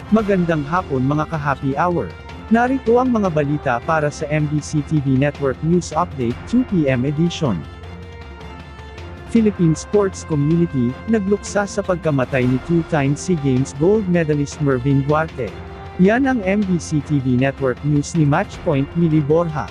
Magandang hapon mga ka-happy hour. Narito ang mga balita para sa MBC TV Network News Update 2 PM edition. Philippine sports community, nagluksa sa pagkamatay ni two-time SEA Games gold medalist Mervin Guarte. Yan ang MBC TV Network News ni Matchpoint Mili Borja.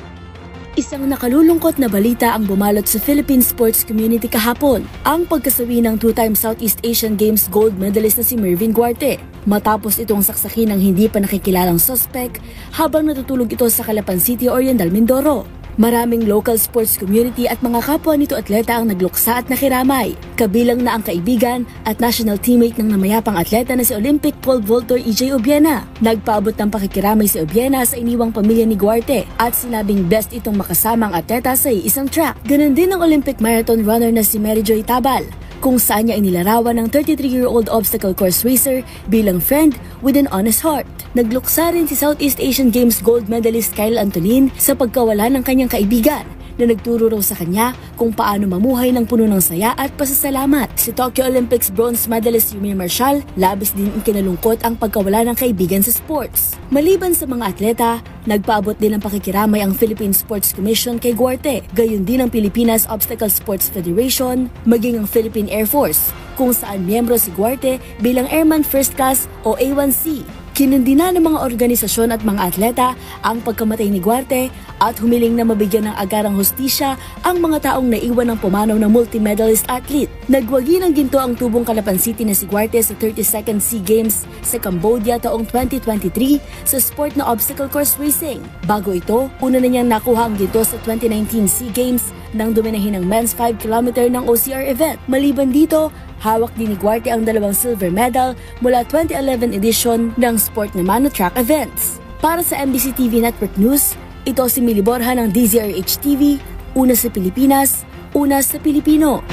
Isang nakalulungkot na balita ang bumalot sa Philippine sports community kahapon, ang pagkasawi ng two-time Southeast Asian Games gold medalist na si Mervin Guarte. Matapos itong saksakin ng hindi pa nakikilalang suspect habang natutulog ito sa Calapan City, Oriental, Mindoro. Maraming local sports community at mga kapwa nito atleta ang nagluksa at nakiramay, kabilang na ang kaibigan at national teammate ng namayapang atleta na si Olympic pole vaulter EJ Obiena. Nagpaabot ng pakikiramay si Obiena sa iniwang pamilya ni Guarte at sinabing best itong makasama ang atleta sa isang track. Ganun din ang Olympic marathon runner na si Mary Joy Tabal, kung saan niya inilarawan ng 33-year-old obstacle course racer bilang friend with an honest heart. Nagluksa rin si Southeast Asian Games gold medalist Kyle Antolin sa pagkawala ng kanyang kaibigan na nagturo raw sa kanya kung paano mamuhay ng puno ng saya at pasasalamat. Si Tokyo Olympics bronze medalist Yumi Marshall, labis din ikinalungkot ang pagkawala ng kaibigan sa sports. Maliban sa mga atleta, nagpaabot din ng pakikiramay ang Philippine Sports Commission kay Guarte, gayon din ang Pilipinas Obstacle Sports Federation, maging ang Philippine Air Force, kung saan miyembro si Guarte bilang Airman First Class o A1C. Kinundina ng mga organisasyon at mga atleta ang pagkamatay ni Guarte at humiling na mabigyan ng agarang hustisya ang mga taong naiwan ng pumanaw ng multi-medalist athlete. Nagwagi ng ginto ang tubong Calapan City na si Guarte sa 32nd SEA Games sa Cambodia taong 2023 sa sport na obstacle course racing. Bago ito, una na niyang nakuha ang ginto sa 2019 SEA Games nang duminahin ng men's 5 km ng OCR event. Maliban dito, hawak din ni Guarte ang 2 silver medal mula 2011 edition ng sport naman na track events. Para sa MBC TV Network News, ito si Mili Borja ng DZRH TV, una sa Pilipinas, una sa Pilipino.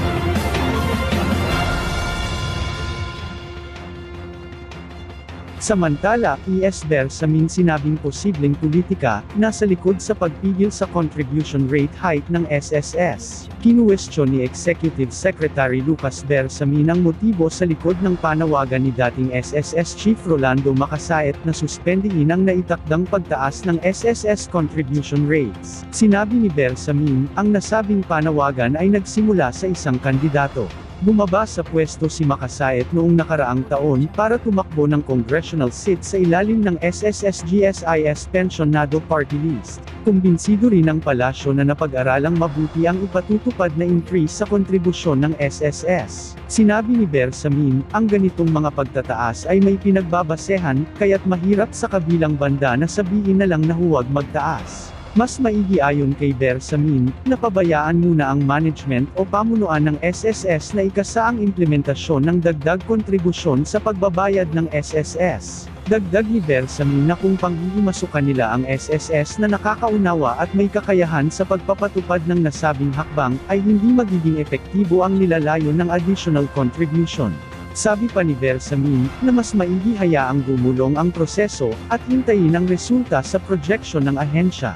Samantala, ES Bersamin sinabing posibleng politika nasa likod sa pagpigil sa contribution rate hike ng SSS. Kinuwestiyon ni Executive Secretary Lucas Bersamin ang motibo sa likod ng panawagan ni dating SSS Chief Rolando Macasait na suspendihin ang naitakdang pagtaas ng SSS contribution rates. Sinabi ni Bersamin, ang nasabing panawagan ay nagsimula sa isang kandidato. Bumaba sa pwesto si Macasait noong nakaraang taon para tumakbo ng congressional seat sa ilalim ng SSS-GSIS Pensionado Party List. Kumbinsido rin ang palasyo na napag-aralang mabuti ang ipatutupad na increase sa kontribusyon ng SSS. Sinabi ni Bersamin, ang ganitong mga pagtataas ay may pinagbabasehan, kaya't mahirap sa kabilang banda na sabihin na lang na huwag magtaas. Mas maigi ayon kay Bersamin, na pabayaan muna ang management o pamunuan ng SSS na ikasa ang implementasyon ng dagdag kontribusyon sa pagbabayad ng SSS. Dagdag ni Bersamin na kung panghihimasukan nila ang SSS na nakakaunawa at may kakayahan sa pagpapatupad ng nasabing hakbang, ay hindi magiging epektibo ang nilalayo ng additional contribution. Sabi pa ni Bersamin, na mas maigi hayaang gumulong ang proseso, at hintayin ang resulta sa projection ng ahensya.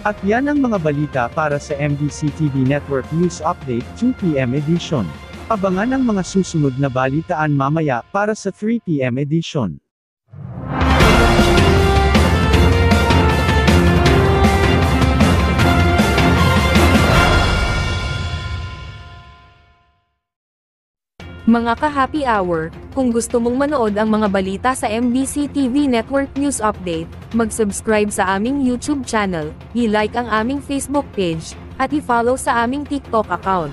At yan ang mga balita para sa MBC TV Network News Update 2 PM edition. Abangan ang mga susunod na balitaan mamaya para sa 3 PM edition. Mga ka-happy hour, kung gusto mong manood ang mga balita sa MBC TV Network News Update, mag-subscribe sa aming YouTube channel, i-like ang aming Facebook page, at i-follow sa aming TikTok account.